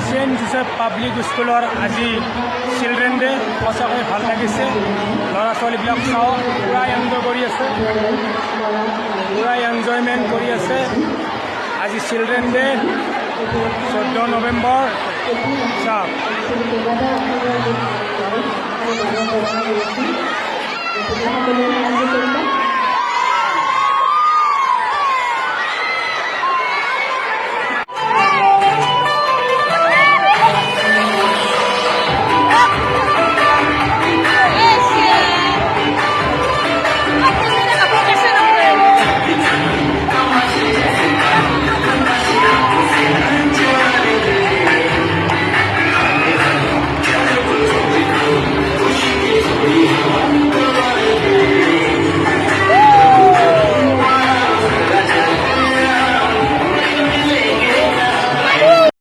Sent Joseph public স্কুলৰ আজি children day সঁচাকৈ ভাল লাগিছে। ল'ৰা ছোৱালীবিলাক চাওঁ পূৰা এনজয় কৰি আছে, পূৰা এনজয়মেণ্ট কৰি আছে। আজি চিলড্ৰেন ডে 14 নৱেম্বৰ। চাওক সকলোৱে